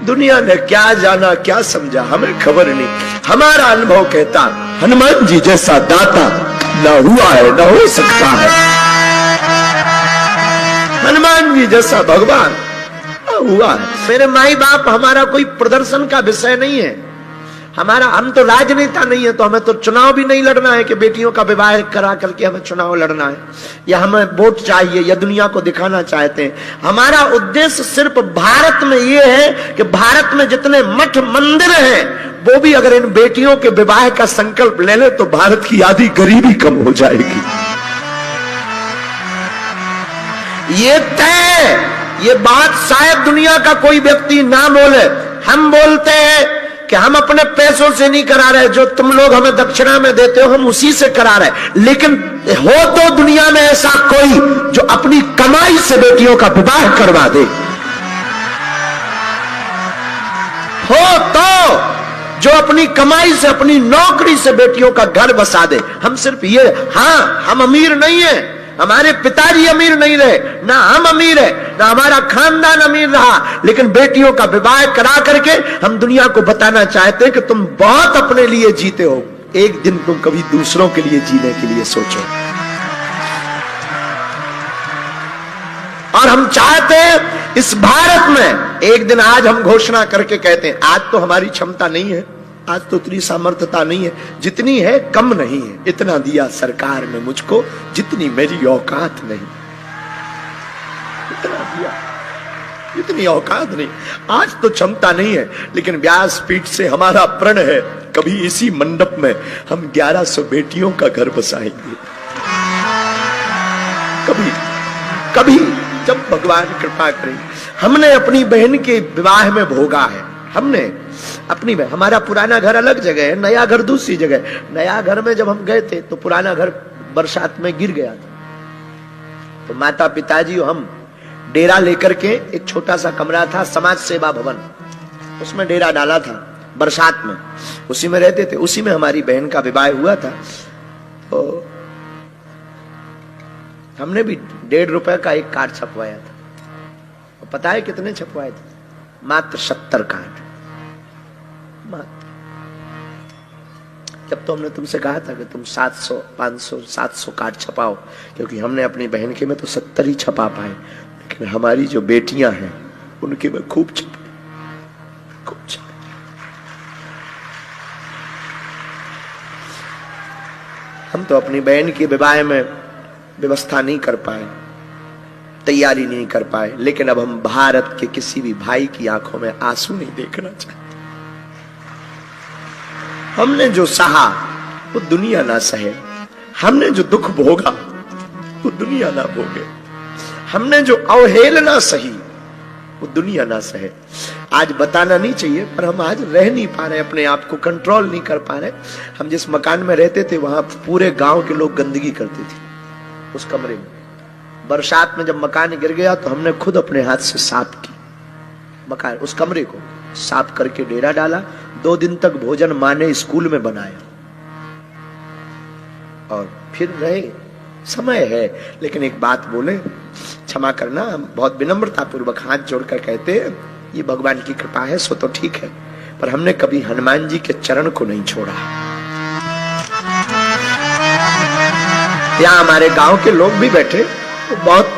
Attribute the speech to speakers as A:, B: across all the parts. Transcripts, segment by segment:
A: दुनिया ने क्या जाना क्या समझा हमें खबर नहीं। हमारा अनुभव कहता हनुमान जी जैसा दाता न हुआ है न हो सकता है। हनुमान जी जैसा भगवान हुआ है। मेरे माई बाप हमारा कोई प्रदर्शन का विषय नहीं है। हम तो राजनेता नहीं है, तो हमें तो चुनाव भी नहीं लड़ना है कि बेटियों का विवाह करा करके हमें चुनाव लड़ना है, या हमें वोट चाहिए, या दुनिया को दिखाना चाहते हैं। हमारा उद्देश्य सिर्फ भारत में यह है कि भारत में जितने मठ मंदिर हैं वो भी अगर इन बेटियों के विवाह का संकल्प ले ले तो भारत की आधी गरीबी कम हो जाएगी। ये तय, ये बात शायद दुनिया का कोई व्यक्ति ना बोले। हम बोलते हैं कि हम अपने पैसों से नहीं करा रहे, जो तुम लोग हमें दक्षिणा में देते हो हम उसी से करा रहे। लेकिन हो तो दुनिया में ऐसा कोई जो अपनी कमाई से बेटियों का विवाह करवा दे, हो तो जो अपनी कमाई से अपनी नौकरी से बेटियों का घर बसा दे। हम सिर्फ ये, हाँ हम अमीर नहीं है, हमारे पिताजी अमीर नहीं रहे, ना हम अमीर है, ना हमारा खानदान अमीर रहा, लेकिन बेटियों का विवाह करा करके हम दुनिया को बताना चाहते हैं कि तुम बहुत अपने लिए जीते हो, एक दिन तुम कभी दूसरों के लिए जीने के लिए सोचो। और हम चाहते हैं इस भारत में एक दिन, आज हम घोषणा करके कहते हैं आज तो हमारी क्षमता नहीं है, आज तो इतनी सामर्थ्यता नहीं है, जितनी है कम नहीं है, इतना दिया सरकार ने मुझको जितनी मेरी औकात नहीं, इतना दिया, इतनी औकात नहीं। आज तो क्षमता नहीं है, लेकिन व्यासपीठ से हमारा प्रण है कभी इसी मंडप में हम 1100 बेटियों का घर बसाएंगे। कभी कभी जब भगवान कृपा करें। हमने अपनी बहन के विवाह में भोगा है, हमने अपनी में, हमारा पुराना घर अलग जगह है, नया घर दूसरी जगह। नया घर में जब हम गए थे तो पुराना घर बरसात में गिर गया था, तो माता पिताजी और हम डेरा लेकर के, एक छोटा सा कमरा था समाज सेवा भवन, उसमें डेरा डाला था बरसात में, उसी में रहते थे। उसी में हमारी बहन का विवाह हुआ था। तो हमने भी 1.5 रुपए का एक कार्ड छपवाया था। पता है कितने छपवाए थे? मात्र 70 कार्ड। जब तो हमने तुमसे कहा था कि तुम 700, 500, 700 कार्ड छपाओ, क्योंकि हमने अपनी बहन के में तो 70 ही छपा पाए, लेकिन हमारी जो बेटियां हैं उनके में खूब छपे, खूब छपे। हम तो अपनी बहन के विवाह में व्यवस्था नहीं कर पाए, तैयारी नहीं कर पाए, लेकिन अब हम भारत के किसी भी भाई की आंखों में आंसू नहीं देखना चाहते। हमने जो सहा वो दुनिया ना सहे, हमने जो दुख भोगा वो दुनिया ना भोगे, हमने जो अवहेलना सही वो दुनिया ना सहे। आज बताना नहीं चाहिए, पर हम आज रह नहीं पा रहे, अपने आप को कंट्रोल नहीं कर पा रहे। हम जिस मकान में रहते थे वहां पूरे गांव के लोग गंदगी करते थे उस कमरे में। बरसात में जब मकान गिर गया तो हमने खुद अपने हाथ से साफ की मकान, उस कमरे को साफ करके डेरा डाला। 2 दिन तक भोजन माँ ने स्कूल में बनाया और फिर रहे। समय है, लेकिन एक बात बोले, क्षमा करना, हम बहुत विनम्रता पूर्वक हाथ जोड़कर कहते हैं ये भगवान की कृपा है, सो तो ठीक है, पर हमने कभी हनुमान जी के चरण को नहीं छोड़ा। यहाँ हमारे गांव के लोग भी बैठे, तो बहुत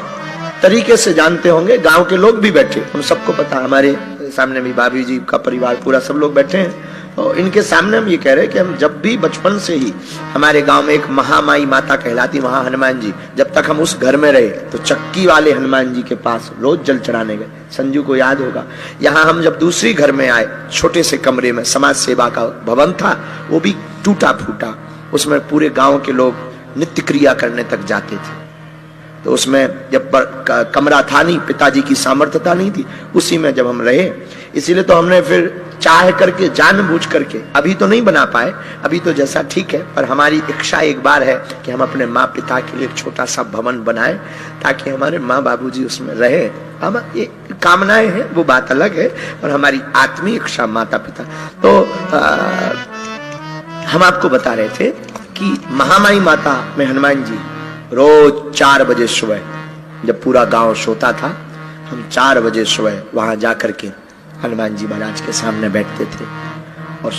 A: तरीके से जानते होंगे, गांव के लोग भी बैठे, उन सबको पता। हमारे सामने भी भाभी जी का परिवार पूरा सब लोग बैठे हैं, और इनके सामने हम ये कह रहे हैं कि हम जब भी बचपन से ही, हमारे गांव में एक महामाई माता कहलाती वहां हनुमान जी, जब तक हम उस घर में रहे तो चक्की वाले हनुमान जी के पास रोज जल चढ़ाने गए। संजू को याद होगा। यहाँ हम जब दूसरी घर में आए, छोटे से कमरे में समाज सेवा का भवन था, वो भी टूटा फूटा, उसमें पूरे गांव के लोग नित्य क्रिया करने तक जाते थे। तो उसमें जब कमरा था नहीं, पिताजी की सामर्थ्यता नहीं थी, उसी में जब हम रहे, इसीलिए तो हमने फिर चाह करके, जानबूझ करके, अभी तो नहीं बना पाए, अभी तो जैसा ठीक है, पर हमारी इच्छा एक बार है कि हम अपने माँ पिता के लिए एक छोटा सा भवन बनाएं, ताकि हमारे माँ बाबूजी उसमें रहे। हम ये कामनाएं हैं, वो बात अलग है, और हमारी आत्मीय इच्छा माता पिता। तो हम आपको बता रहे थे कि महामाई माता में हनुमान जी रोज 4 बजे सुबह, जब पूरा गांव सोता था, हम 4 बजे सुबह वहां जाकर के हनुमान जी महाराज के सामने बैठते थे और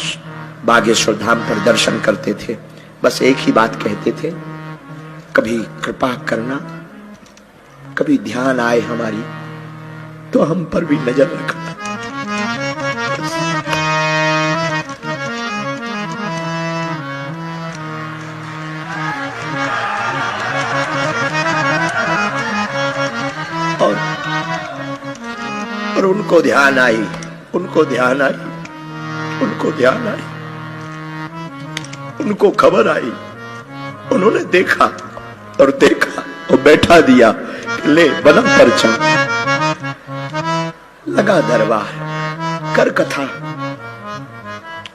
A: बागेश्वर धाम पर दर्शन करते थे। बस एक ही बात कहते थे, कभी कृपा करना, कभी ध्यान आए हमारी तो हम पर भी नजर रखना। और उनको ध्यान आई, उनको ध्यान आई, उनको ध्यान आई, उनको खबर आई, उन्होंने देखा और देखा और बैठा दिया, ले बना परचा, लगा दरबार, कर कथा।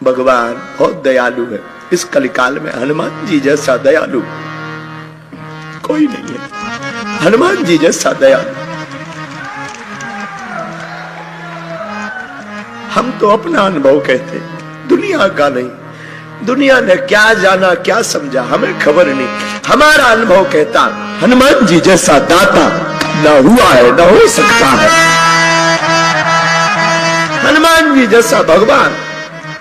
A: भगवान बहुत दयालु है। इस कलिकाल में हनुमान जी जैसा दयालु कोई नहीं है। हनुमान जी जैसा दयालु हम तो अपना अनुभव कहते, दुनिया का नहीं। दुनिया ने क्या जाना क्या समझा हमें खबर नहीं। हमारा अनुभव कहता हनुमान जी जैसा दाता न हुआ है न हो सकता है। हनुमान जी जैसा भगवान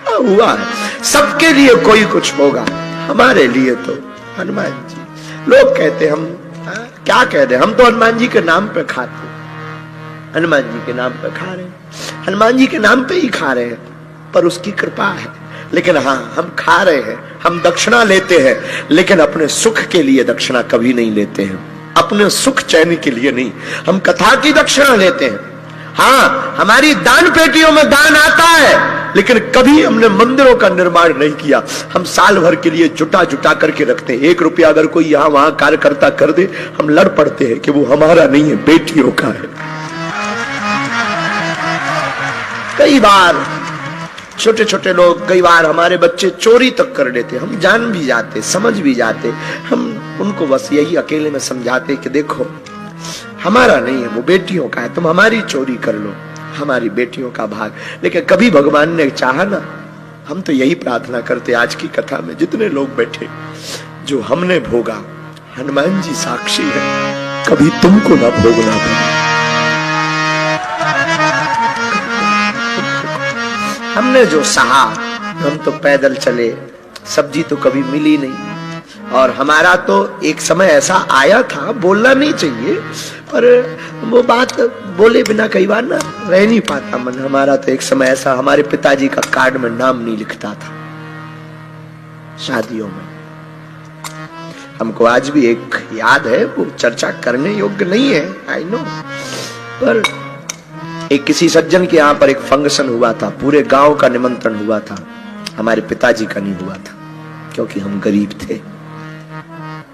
A: न हुआ है। सबके लिए कोई कुछ होगा, हमारे लिए तो हनुमान जी। लोग कहते हम क्या कहते, हम तो हनुमान जी के नाम पे खाते, हनुमान जी के नाम पे खा रहे हैं, हनुमान जी के नाम पे ही खा रहे हैं, पर उसकी कृपा है। लेकिन हाँ, हम खा रहे हैं, हम दक्षिणा लेते हैं, लेकिन अपने सुख के लिए दक्षिणा कभी नहीं लेते हैं, अपने सुख चैन के लिए नहीं। हम कथा की दक्षिणा लेते हैं, हाँ हमारी दान पेटियों में दान आता है, लेकिन कभी हमने मंदिरों का निर्माण नहीं किया। हम साल भर के लिए जुटा जुटा करके रखते हैं। 1 रुपया अगर कोई यहां वहां कार्यकर्ता कर दे, हम लड़ पड़ते हैं कि वो हमारा नहीं है, बेटियों का है। कई बार छोटे छोटे लोग, कई बार हमारे बच्चे चोरी तक कर लेते, हम जान भी जाते, समझ भी जाते, हम उनको बस यही अकेले में समझाते कि देखो हमारा नहीं है, वो बेटियों का है, तुम हमारी चोरी कर लो, हमारी बेटियों का भाग। लेकिन कभी भगवान ने चाहा ना, हम तो यही प्रार्थना करते आज की कथा में जितने लोग बैठे, जो हमने भोगा हनुमान जी साक्षी है, कभी तुमको ना भोगना पड़े। हमने जो सहा, हम तो पैदल चले, सब्जी तो कभी मिली नहीं, और हमारा तो एक समय ऐसा आया था, बोलना नहीं चाहिए, पर वो बात बोले बिना कई बार ना रह नहीं पाता मन। हमारा तो एक समय ऐसा, हमारे पिताजी का कार्ड में नाम नहीं लिखता था शादियों में। हमको आज भी एक याद है, वो चर्चा करने योग्य नहीं है, आई नो, पर एक किसी सज्जन के यहाँ पर एक फंक्शन हुआ था, पूरे गांव का निमंत्रण हुआ था, हमारे पिताजी का नहीं हुआ था, क्योंकि हम गरीब थे।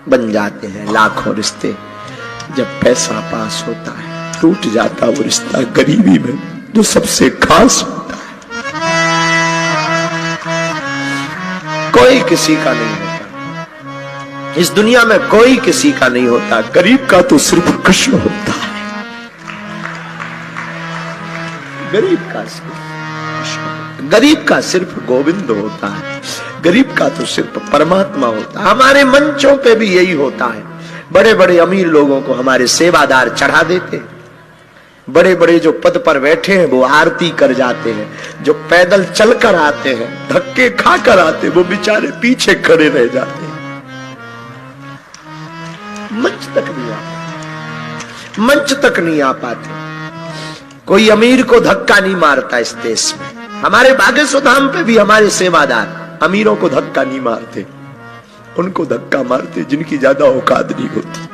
A: बन जाते हैं लाखों रिश्ते, जब पैसा पास होता है टूट जाता वो रिश्ता गरीबी में जो सबसे खास होता है। कोई किसी का नहीं होता इस दुनिया में, कोई किसी का नहीं होता। गरीब का तो सिर्फ कृष्ण होता है, गरीब का सिर्फ, गरीब का सिर्फ गोविंद होता है, गरीब का तो सिर्फ परमात्मा होता है। हमारे मंचों पे भी यही होता है। बड़े बड़े अमीर लोगों को हमारे सेवादार चढ़ा देते, बड़े बड़े जो पद पर बैठे हैं वो आरती कर जाते हैं, जो पैदल चलकर आते हैं, धक्के खाकर आते, वो बेचारे पीछे खड़े रह जाते हैं, मंच तक नहीं आते, मंच तक नहीं आ पाते। कोई अमीर को धक्का नहीं मारता इस देश में। हमारे बागेश्वर धाम पे भी हमारे सेवादार अमीरों को धक्का नहीं मारते, उनको धक्का मारते जिनकी ज्यादा औकात नहीं होती।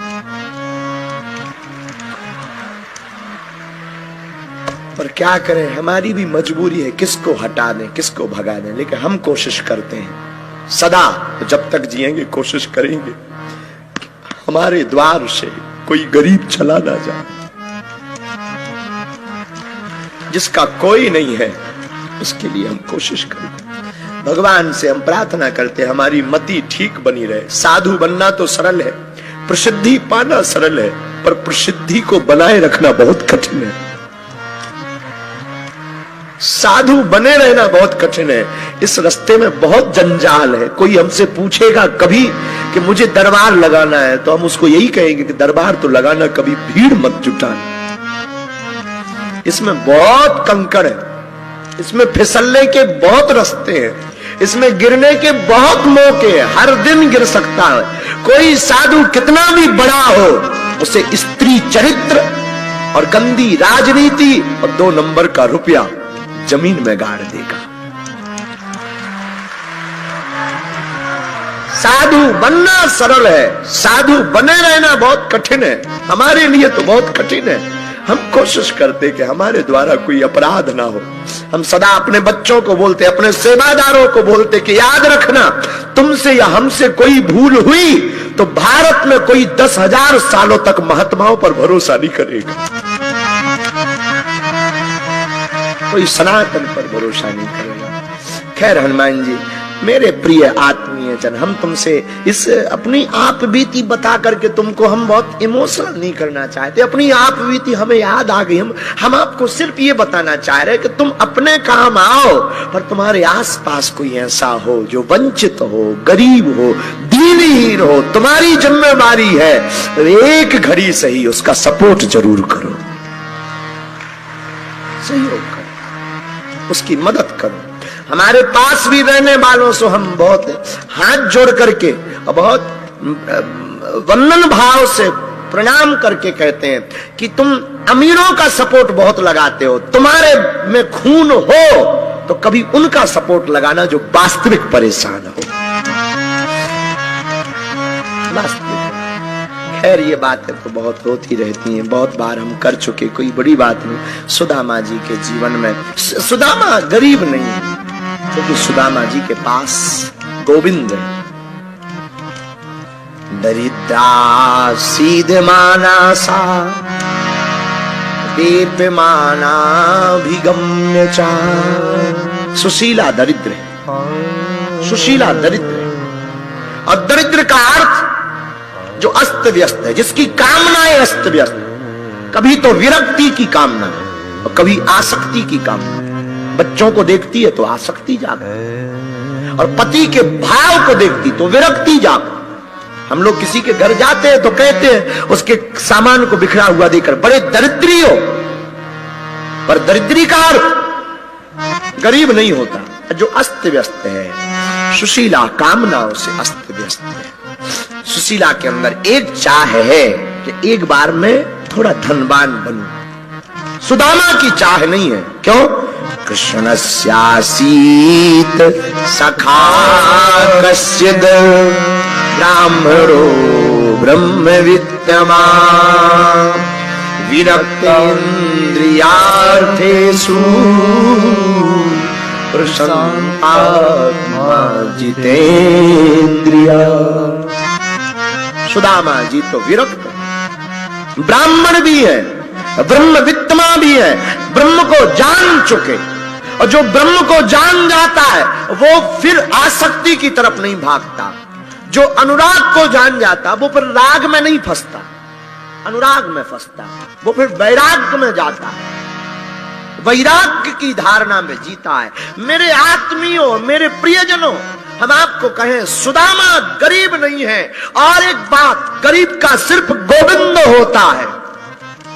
A: पर क्या करें, हमारी भी मजबूरी है, किसको हटा दें, किसको भगा दें। लेकिन हम कोशिश करते हैं सदा, जब तक जिएंगे कोशिश करेंगे हमारे द्वार से कोई गरीब चला ना जाए। जिसका कोई नहीं है उसके लिए हम कोशिश करें। भगवान से हम प्रार्थना करते हैं हमारी मति ठीक बनी रहे। साधु बनना तो सरल है, प्रसिद्धि पाना सरल है, पर प्रसिद्धि को बनाए रखना बहुत कठिन है। साधु बने रहना बहुत कठिन है। इस रास्ते में बहुत जंजाल है। कोई हमसे पूछेगा कभी कि मुझे दरबार लगाना है, तो हम उसको यही कहेंगे कि दरबार तो लगाना, कभी भीड़ मत जुटाना। इसमें बहुत कंकड़ है, इसमें फिसलने के बहुत रास्ते हैं, इसमें गिरने के बहुत मौके हैं, हर दिन गिर सकता है। कोई साधु कितना भी बड़ा हो, उसे स्त्री चरित्र और गंदी राजनीति और 2 नंबर का रुपया जमीन में गाड़ देगा। साधु बनना सरल है, साधु बने रहना बहुत कठिन है। हमारे लिए तो बहुत कठिन है। हम कोशिश करते कि हमारे द्वारा कोई अपराध ना हो। हम सदा अपने बच्चों को बोलते, अपने सेवादारों को बोलते कि याद रखना, तुमसे या हमसे कोई भूल हुई तो भारत में कोई 10,000 सालों तक महात्माओं पर भरोसा नहीं करेगा, कोई सनातन पर भरोसा नहीं करेगा। खैर हनुमान जी, मेरे प्रिय आत्मीय जन, हम तुमसे इस अपनी आप बीती बता करके तुमको हम बहुत इमोशनल नहीं करना चाहते। अपनी आप बीती हमें याद आ गई। हम आपको सिर्फ ये बताना चाह रहे हैं कि तुम अपने काम आओ, पर तुम्हारे आसपास कोई ऐसा हो जो वंचित हो, गरीब हो, दीनहीन हो, तुम्हारी जिम्मेदारी है एक घड़ी सही उसका सपोर्ट जरूर करो, सहयोग करो, उसकी मदद करो। हमारे पास भी रहने वालों से हम बहुत हाथ जोड़ करके और बहुत वंदन भाव से प्रणाम करके कहते हैं कि तुम अमीरों का सपोर्ट बहुत लगाते हो, तुम्हारे में खून हो तो कभी उनका सपोर्ट लगाना जो वास्तविक परेशान हो। वास्तविक। खैर ये बातें तो बहुत होती रहती हैं, बहुत बार हम कर चुके, कोई बड़ी बात नहीं। सुदामा जी के जीवन में, सुदामा गरीब नहीं है क्योंकि सुदामा जी के पास गोविंद है। दरिद्रा सीधे माना सा दीप माना भिगम्य चा। सुशीला दरिद्र है, सुशीला दरिद्र है। और दरिद्र का अर्थ जो अस्त व्यस्त है, जिसकी कामनाएं अस्त व्यस्त, कभी तो विरक्ति की कामना और कभी आसक्ति की कामना। बच्चों को देखती है तो आसक्ति जाग, और पति के भाव को देखती तो विरक्ति जाग। हम लोग किसी के घर जाते हैं तो कहते हैं उसके सामान को बिखरा हुआ देखकर बड़े दरिद्री हो, पर दरिद्री का अर्थ गरीब नहीं होता, जो अस्त व्यस्त है। सुशीला कामनाओं से अस्त व्यस्त है। सुशीला के अंदर एक चाह है कि एक बार में थोड़ा धनवान बनूं। सुदामा की चाह नहीं है। क्यों? कृष्णस्यासीत सखा कश्चिद ब्राह्मणो ब्रह्मवित्तमान् विरक्तेन्द्रियार्थेषु प्रशान्तात्मा जितेन्द्रिया। सुदामा जी तो विरक्त, ब्राह्मण भी है, ब्रह्मवित्तमा भी है, ब्रह्म को जान चुके। और जो ब्रह्म को जान जाता है वो फिर आसक्ति की तरफ नहीं भागता। जो अनुराग को जान जाता वो फिर राग में नहीं फंसता, अनुराग में फंसता, वो फिर वैराग्य में जाता है, वैराग्य की धारणा में जीता है। मेरे आत्मियों, मेरे प्रियजनों, हम आपको कहें सुदामा गरीब नहीं है। और एक बात, गरीब का सिर्फ गोविंद होता है।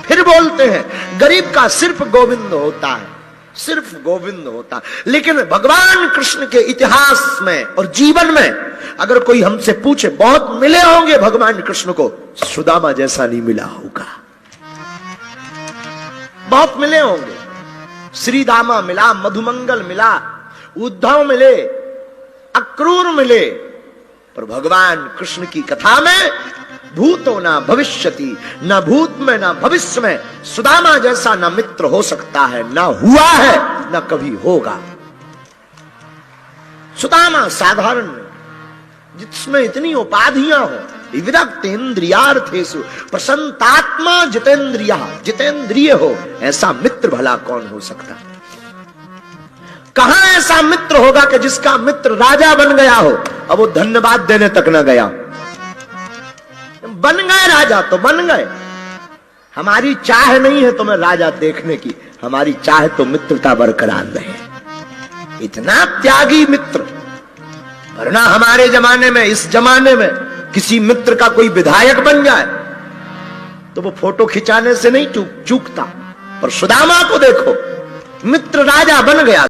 A: फिर बोलते हैं गरीब का सिर्फ गोविंद होता है, सिर्फ गोविंद होता है। लेकिन भगवान कृष्ण के इतिहास में और जीवन में अगर कोई हमसे पूछे, बहुत मिले होंगे भगवान कृष्ण को, सुदामा जैसा नहीं मिला होगा। बहुत मिले होंगे, श्री दामा मिला, मधुमंगल मिला, उद्धव मिले, अक्रूर मिले, पर भगवान कृष्ण की कथा में भूतो ना भविष्यति, ना भूत में ना भविष्य में सुदामा जैसा ना मित्र हो सकता है, ना हुआ है, ना कभी होगा। सुदामा साधारण जिसमें इतनी उपाधियां हो, विरक्तेन्द्रियार्थेषु प्रसन्नात्मा जितेन्द्रिया, जितेन्द्रिय हो, ऐसा मित्र भला कौन हो सकता? कहां ऐसा मित्र होगा कि जिसका मित्र राजा बन गया हो, अब वो धन्यवाद देने तक न गया। बन गए राजा तो बन गए, हमारी चाह नहीं है तुम्हें राजा देखने की, हमारी चाह तो मित्रता बरकरार रहे। इतना त्यागी मित्र, वरना हमारे जमाने में, इस जमाने में किसी मित्र का कोई विधायक बन जाए तो वो फोटो खिंचाने से नहीं चूकता, पर सुदामा को देखो, मित्र राजा बन गया।